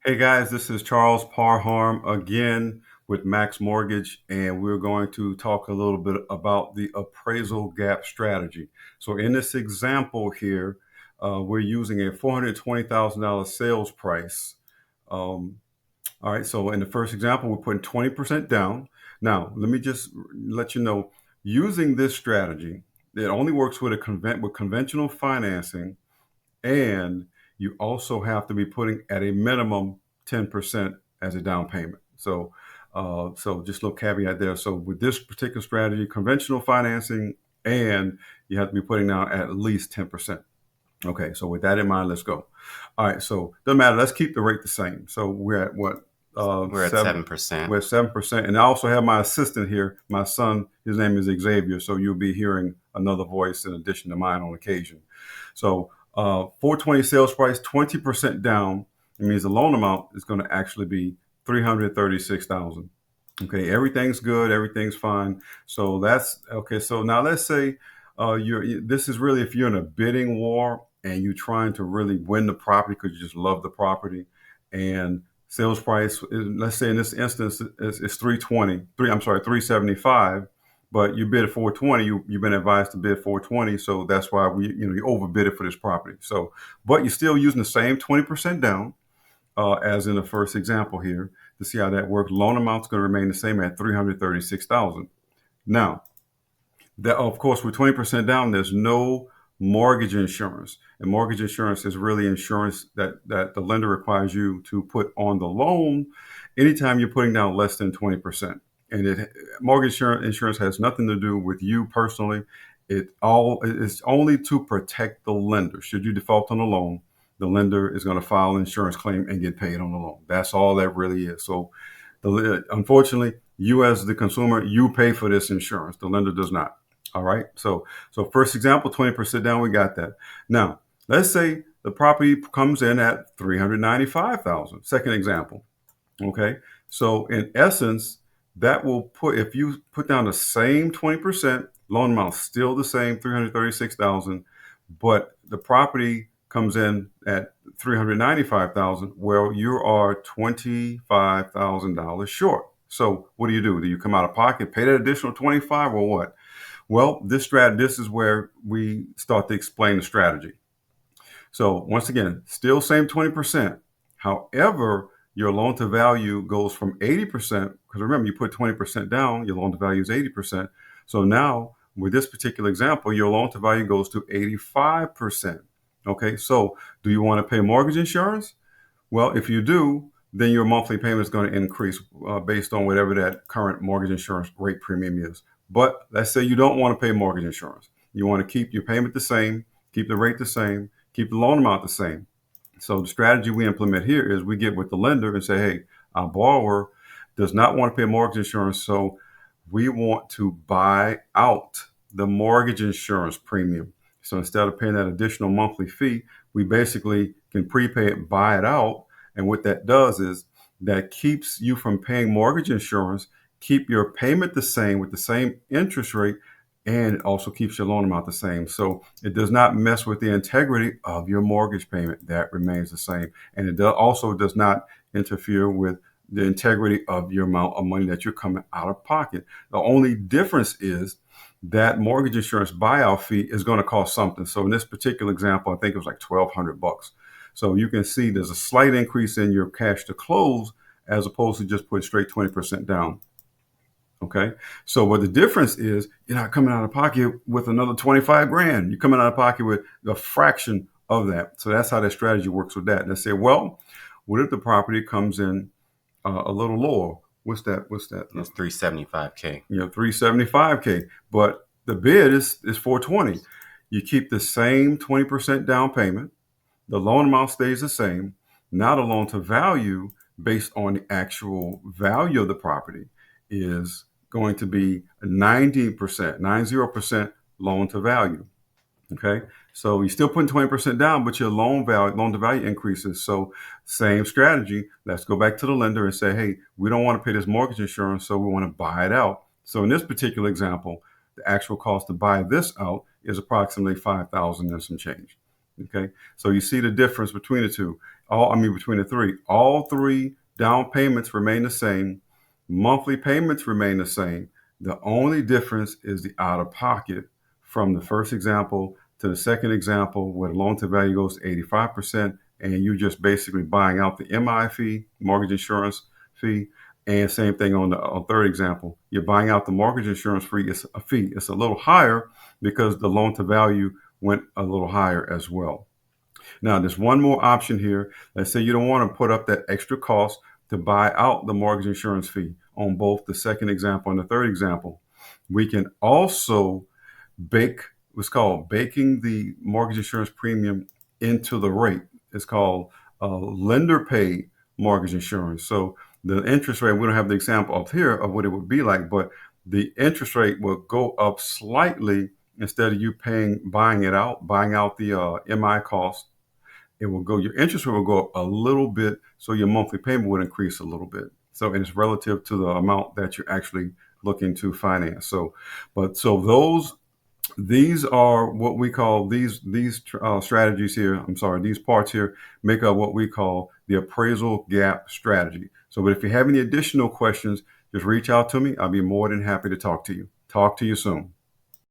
Hey guys, this is Charles Parham again with Max Mortgage, and we're going to talk a little bit about the appraisal gap strategy. So, in this example here, we're using a $420,000 sales price. Um, all right, so in the first example, we're putting 20% down. Now, let me just let you know using this strategy, it only works with with conventional financing, and you also have to be putting at a minimum 10% as a down payment. So just a little caveat there. So with this particular strategy, conventional financing, and you have to be putting down at least 10%. Okay, so with that in mind, let's go. All right, so doesn't matter. Let's keep the rate the same. So we're at what? We're at 7%. We're at 7%, and I also have my assistant here. My son, his name is Xavier. So you'll be hearing another voice in addition to mine on occasion. So 420 sales price, 20% down. It means the loan amount is going to actually be 336,000. Okay, everything's good, everything's fine. So that's okay. So now let's say this is really if you're in a bidding war and you're trying to really win the property because you just love the property, and sales price is, let's say in this instance is 375, but you bid at 420. You've been advised to bid 420, so that's why you overbid it for this property. So, but you're still using the same 20% down as in the first example here. To see how that works, loan amount's going to remain the same at 336,000. Now, that of course with 20% down, there's no mortgage insurance, and mortgage insurance is really insurance that the lender requires you to put on the loan anytime you're putting down less than 20%. And mortgage insurance has nothing to do with you personally. It's only to protect the lender. Should you default on the loan, the lender is going to file an insurance claim and get paid on the loan. That's all that really is. So unfortunately, you as the consumer, you pay for this insurance. The lender does not. All right. So first example, 20% down, we got that. Now, let's say the property comes in at 395,000. Second example. Okay. So in essence, that will put, if you put down the same 20%, loan amount still the same, 336,000, but the property comes in at 395,000, well, you are $25,000 short. So what do? Do you come out of pocket, pay that additional 25 or what? Well, this is where we start to explain the strategy. So once again, still same 20%. However, your loan to value goes from 80%, because remember, you put 20% down, your loan to value is 80%. So now with this particular example, your loan to value goes to 85%. Okay, so do you want to pay mortgage insurance? Well, if you do, then your monthly payment is going to increase based on whatever that current mortgage insurance rate premium is. But let's say you don't want to pay mortgage insurance. You want to keep your payment the same, keep the rate the same, keep the loan amount the same. So the strategy we implement here is we get with the lender and say, hey, our borrower does not want to pay mortgage insurance, so we want to buy out the mortgage insurance premium. So instead of paying that additional monthly fee, we basically can prepay it, buy it out. And what that does is that keeps you from paying mortgage insurance, keep your payment the same with the same interest rate, and it also keeps your loan amount the same. So it does not mess with the integrity of your mortgage payment. That remains the same. And it also does not interfere with the integrity of your amount of money that you're coming out of pocket. The only difference is that mortgage insurance buyout fee is going to cost something. So in this particular example, I think it was like $1,200. So you can see there's a slight increase in your cash to close as opposed to just putting straight 20% down. Okay. So what the difference is, you're not coming out of pocket with another 25 grand. You're coming out of pocket with a fraction of that. So that's how that strategy works with that. And they say, well, what if the property comes in a little lower? What's that? It's 375K. 375K. But the bid is 420. You keep the same 20% down payment. The loan amount stays the same. Now the loan to value based on the actual value of the property is going to be 90%, 90% loan to value. Okay. So you're still putting 20% down, but your loan to value increases. So same strategy. Let's go back to the lender and say, hey, we don't want to pay this mortgage insurance, so we want to buy it out. So in this particular example, the actual cost to buy this out is approximately $5,000 and some change. Okay, so you see the difference between the two. Between the three. All three down payments remain the same. Monthly payments remain the same. The only difference is the out of pocket from the first example to the second example, where the loan to value goes to 85%, and you're just basically buying out the MI fee, mortgage insurance fee, and same thing on the third example. You're buying out the mortgage insurance fee. It's a fee. It's a little higher because the loan to value went a little higher as well. Now, there's one more option here. Let's say you don't want to put up that extra cost to buy out the mortgage insurance fee on both the second example and the third example. We can also bake what's called baking the mortgage insurance premium into the rate. It's called lender paid mortgage insurance. So the interest rate, we don't have the example up here of what it would be like, but the interest rate will go up slightly. Instead of you buying out the MI cost, your interest rate will go up a little bit, so your monthly payment would increase a little bit. So, and it's relative to the amount that you're actually looking to finance. These are what we call these strategies here. I'm sorry, these parts here make up what we call the appraisal gap strategy. So, but if you have any additional questions, just reach out to me. I'll be more than happy to talk to you. Talk to you soon.